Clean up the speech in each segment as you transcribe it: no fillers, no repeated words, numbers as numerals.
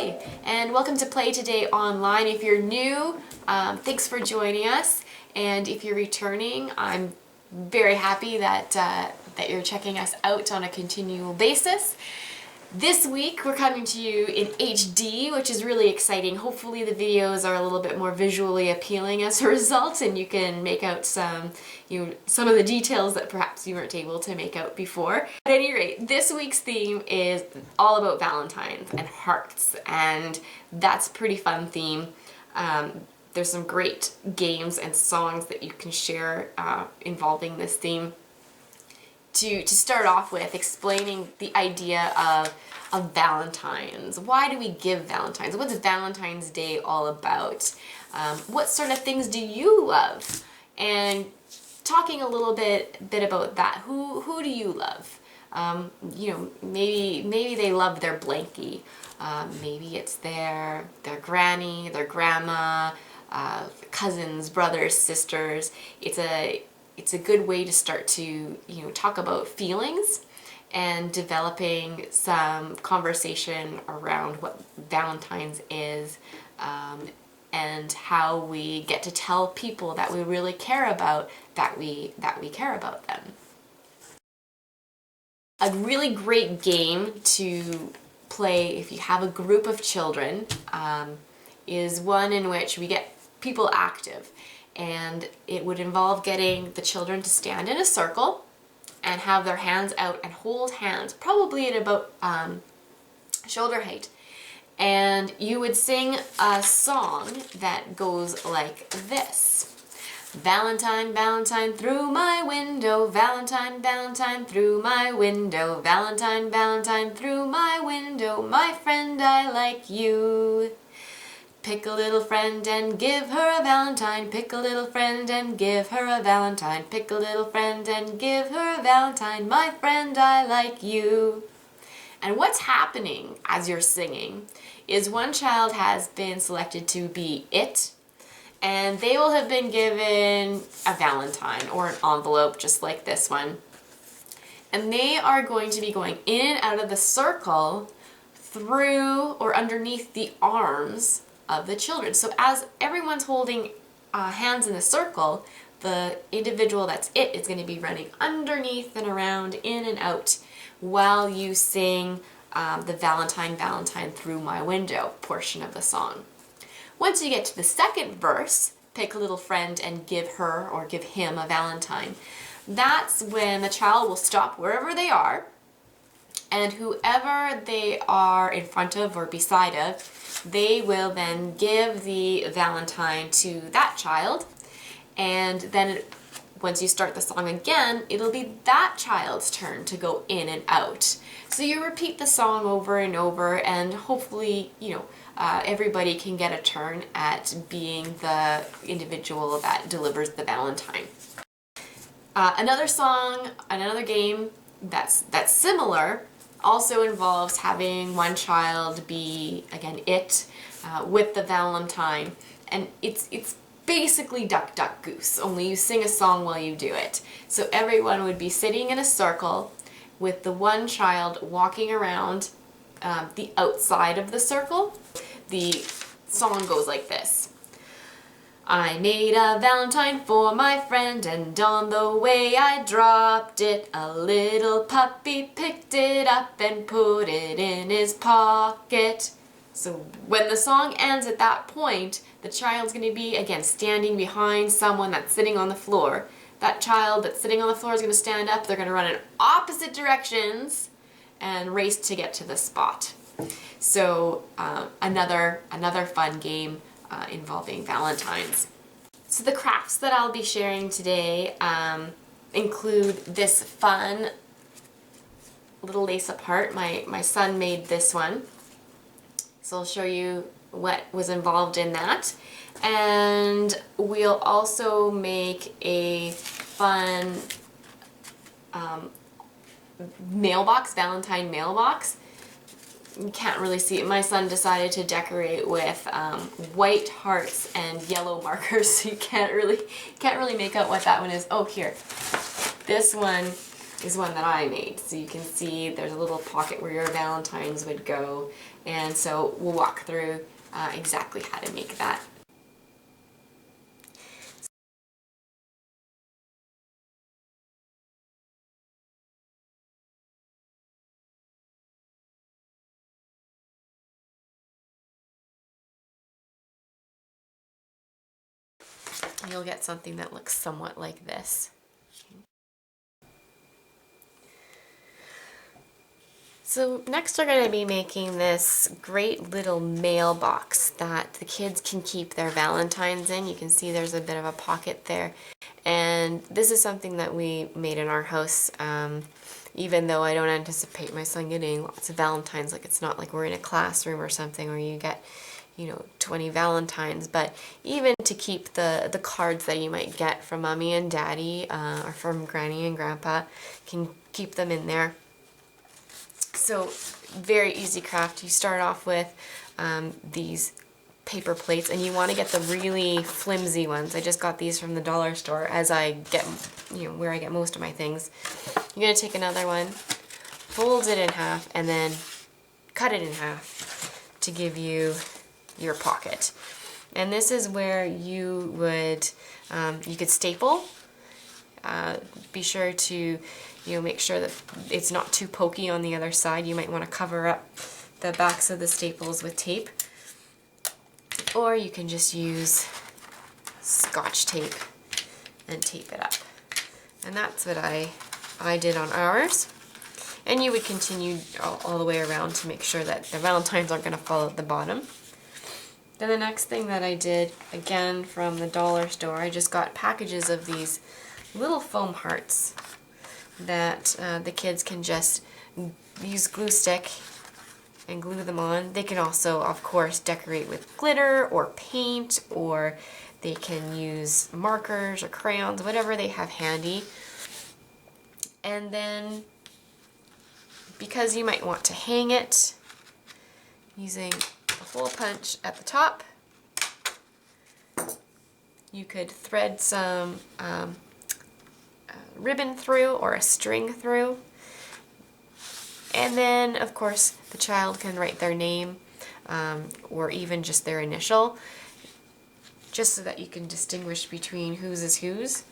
Hi, and welcome to Play Today Online. If you're new, thanks for joining us, and if you're returning, I'm very happy that you're checking us out on a continual basis. This week we're coming to you in HD, which is really exciting. Hopefully the videos are a little bit more visually appealing as a result, and you can make out some of the details that perhaps you weren't able to make out before. At any rate, this week's theme is all about Valentines and hearts, and that's a pretty fun theme. There's some great games and songs that you can share involving this theme. To start off with, explaining the idea of Valentines. Why do we give Valentines? What's Valentine's Day all about? What sort of things do you love? And talking a little bit about that. Who do you love? Maybe they love their blankie. Maybe it's their granny, their grandma, cousins, brothers, sisters. It's a good way to start to talk about feelings and developing some conversation around what Valentine's is, and how we get to tell people that we really care about that we care about them. A really great game to play if you have a group of children is one in which we get people active. And it would involve getting the children to stand in a circle and have their hands out and hold hands, probably at about shoulder height. And you would sing a song that goes like this. Valentine, Valentine, through my window, Valentine, Valentine, through my window, Valentine, Valentine, through my window, my friend, I like you. Pick a little friend and give her a Valentine. Pick a little friend and give her a Valentine. Pick a little friend and give her a Valentine. My friend, I like you. And what's happening as you're singing is one child has been selected to be it, and they will have been given a Valentine or an envelope just like this one. And they are going to be going in and out of the circle through or underneath the arms of the children. So as everyone's holding hands in a circle, the individual that's it is going to be running underneath and around, in and out, while you sing the Valentine, Valentine, through my window portion of the song. Once you get to the second verse, pick a little friend and give her or give him a Valentine. That's when the child will stop wherever they are, and whoever they are in front of or beside of, they will then give the Valentine to that child, and then once you start the song again, it'll be that child's turn to go in and out. So you repeat the song over and over, and hopefully, everybody can get a turn at being the individual that delivers the Valentine. Another song, another game that's similar also involves having one child be, again, it, with the Valentine. And it's basically Duck, Duck, Goose, only you sing a song while you do it. So everyone would be sitting in a circle with the one child walking around the outside of the circle. The song goes like this. I made a Valentine for my friend, and on the way I dropped it. A little puppy picked it up and put it in his pocket. So when the song ends at that point, the child's going to be, again, standing behind someone that's sitting on the floor. That child that's sitting on the floor is going to stand up. They're going to run in opposite directions and race to get to the spot. So another fun game involving Valentines. So the crafts that I'll be sharing today include this fun little lace-up heart. My son made this one, so I'll show you what was involved in that. And we'll also make a fun mailbox, Valentine mailbox. You can't really see it. My son decided to decorate with white hearts and yellow markers, so you can't really make out what that one is. Oh, here. This one is one that I made. So you can see there's a little pocket where your Valentines would go, and so we'll walk through exactly how to make that. You'll get something that looks somewhat like this. So next we're going to be making this great little mailbox that the kids can keep their Valentines in. You can see there's a bit of a pocket there. And this is something that we made in our house, even though I don't anticipate my son getting lots of Valentines. Like, it's not like we're in a classroom or something where you get, 20 Valentines, but even to keep the cards that you might get from mommy and daddy or from granny and grandpa, can keep them in there. So very easy craft. You start off with these paper plates, and you want to get the really flimsy ones. I just got these from the dollar store, as I get, where I get most of my things. You're going to take another one, fold it in half, and then cut it in half to give you your pocket. And this is where you would, you could staple. Be sure to make sure that it's not too pokey on the other side. You might want to cover up the backs of the staples with tape. Or you can just use Scotch tape and tape it up. And that's what I did on ours. And you would continue all the way around to make sure that the Valentines aren't going to fall at the bottom. Then the next thing that I did, again from the dollar store, I just got packages of these little foam hearts that the kids can just use glue stick and glue them on. They can also, of course, decorate with glitter or paint, or they can use markers or crayons, whatever they have handy. And then, because you might want to hang it, using a hole punch at the top, you could thread some ribbon through or a string through. And then, of course, the child can write their name or even just their initial, just so that you can distinguish between whose is whose.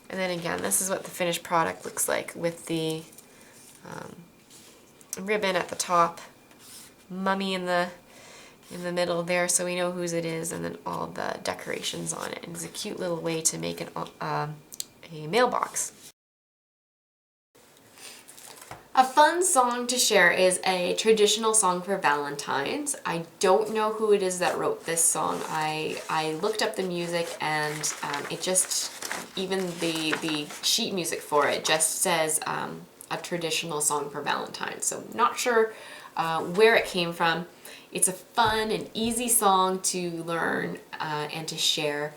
And then again, this is what the finished product looks like with the ribbon at the top, mummy in the middle there, so we know whose it is, and then all the decorations on it. And it's a cute little way to make a mailbox. A fun song to share is a traditional song for Valentine's. I don't know who it is that wrote this song. I looked up the music, and it just, even the sheet music for it just says a traditional song for Valentine's. So not sure where it came from. It's a fun and easy song to learn and to share,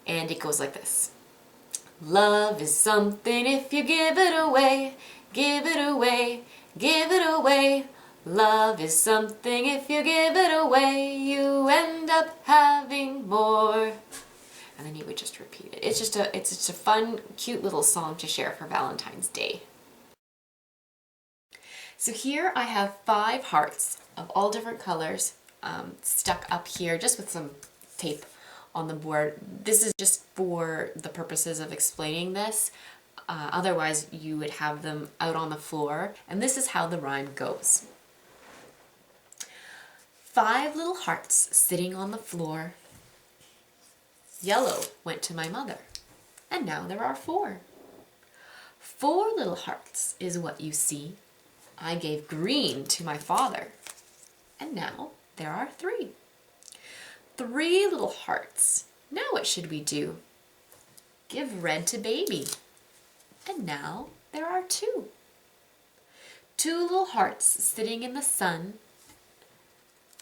and it goes like this. Love is something if you give it away, give it away, give it away. Love is something if you give it away, you end up having more. And then you would just repeat it. It's just a fun, cute little song to share for Valentine's Day. So here I have 5 hearts of all different colors stuck up here just with some tape on the board. This is just for the purposes of explaining this. Otherwise you would have them out on the floor. And this is how the rhyme goes. 5 little hearts sitting on the floor. Yellow went to my mother, and now there are 4. 4 little hearts is what you see. I gave green to my father, and now there are 3. 3 little hearts. Now what should we do? Give red to baby, and now there are 2. 2 little hearts sitting in the sun.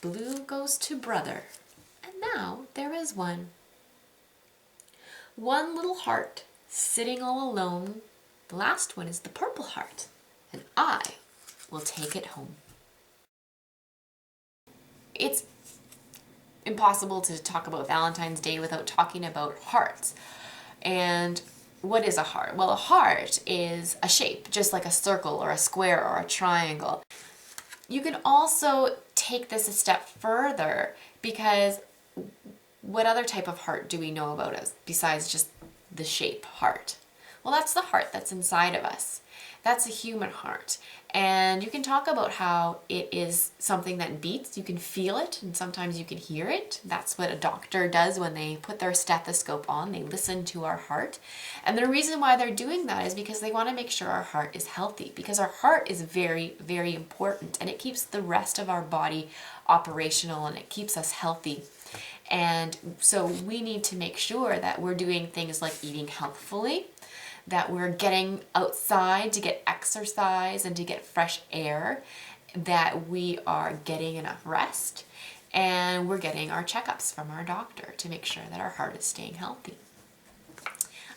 Blue goes to brother, and now there is 1. 1 little heart sitting all alone. The last one is the purple heart, and I will take it home. It's impossible to talk about Valentine's Day without talking about hearts. And what is a heart? Well, a heart is a shape, just like a circle or a square or a triangle. You can also take this a step further, because what other type of heart do we know about us besides just the shape heart? Well, that's the heart that's inside of us. That's a human heart. And you can talk about how it is something that beats. You can feel it, and sometimes you can hear it. That's what a doctor does when they put their stethoscope on. They listen to our heart. And the reason why they're doing that is because they want to make sure our heart is healthy, because our heart is very, very important, and it keeps the rest of our body operational, and it keeps us healthy. And so we need to make sure that we're doing things like eating healthfully, that we're getting outside to get exercise and to get fresh air, that we are getting enough rest, and we're getting our checkups from our doctor to make sure that our heart is staying healthy.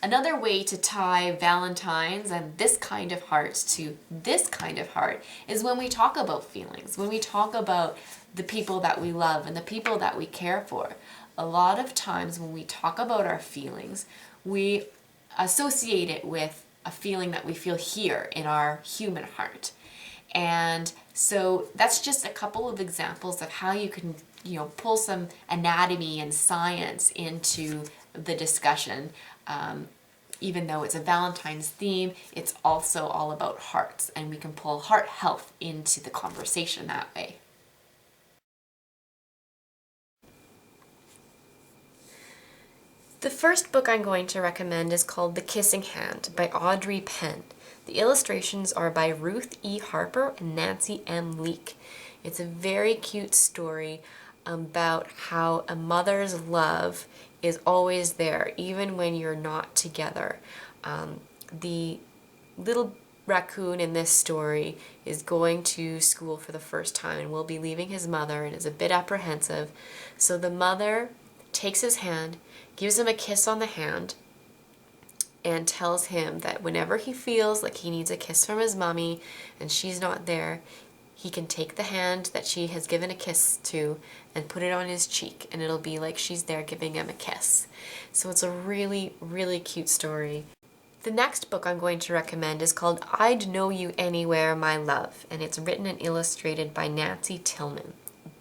Another way to tie Valentine's and this kind of heart to this kind of heart is when we talk about feelings, when we talk about the people that we love and the people that we care for. A lot of times when we talk about our feelings, we associate it with a feeling that we feel here in our human heart. And so that's just a couple of examples of how you can, pull some anatomy and science into the discussion. Even though it's a Valentine's theme, it's also all about hearts, and we can pull heart health into the conversation that way. The first book I'm going to recommend is called The Kissing Hand by Audrey Penn. The illustrations are by Ruth E. Harper and Nancy M. Leake. It's a very cute story about how a mother's love is always there, even when you're not together. The little raccoon in this story is going to school for the first time and will be leaving his mother and is a bit apprehensive. So the mother takes his hand, gives him a kiss on the hand, and tells him that whenever he feels like he needs a kiss from his mommy and she's not there, he can take the hand that she has given a kiss to and put it on his cheek, and it'll be like she's there giving him a kiss. So it's a really, really cute story. The next book I'm going to recommend is called I'd Know You Anywhere, My Love, and it's written and illustrated by Nancy Tillman.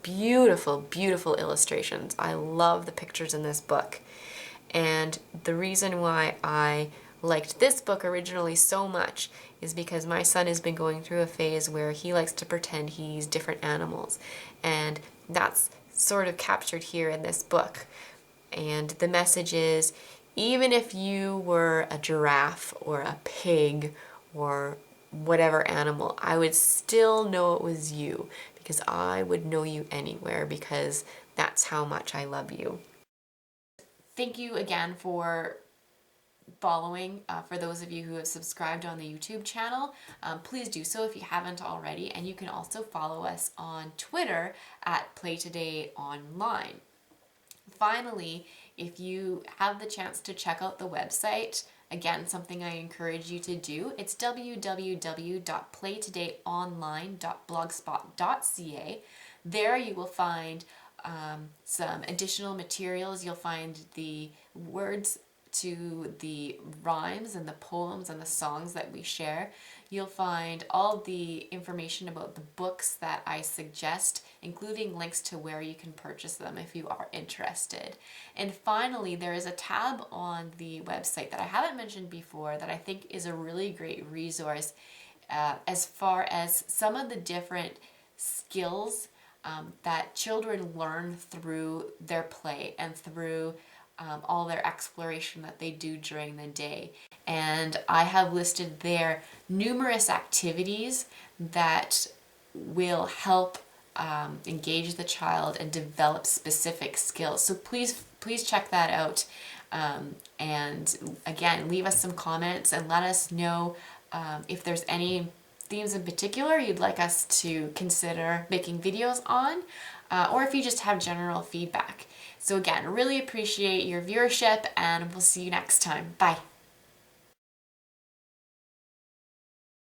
Beautiful, beautiful illustrations. I love the pictures in this book. And the reason why I liked this book originally so much is because my son has been going through a phase where he likes to pretend he's different animals. And that's sort of captured here in this book. And the message is, even if you were a giraffe or a pig or whatever animal, I would still know it was you, because I would know you anywhere, because that's how much I love you. Thank you again for following. For those of you who have subscribed on the YouTube channel, please do so if you haven't already, and you can also follow us on Twitter at PlayTodayOnline. Finally, if you have the chance to check out the website, again, something I encourage you to do, it's www.playtodayonline.blogspot.ca. There you will find some additional materials. You'll find the words to the rhymes and the poems and the songs that we share. You'll find all the information about the books that I suggest, including links to where you can purchase them if you are interested. And finally, there is a tab on the website that I haven't mentioned before that I think is a really great resource as far as some of the different skills that children learn through their play and through all their exploration that they do during the day. And I have listed there numerous activities that will help engage the child and develop specific skills. So please check that out. And again, leave us some comments and let us know if there's any themes in particular you'd like us to consider making videos on, or if you just have general feedback. So again, really appreciate your viewership, and we'll see you next time. Bye.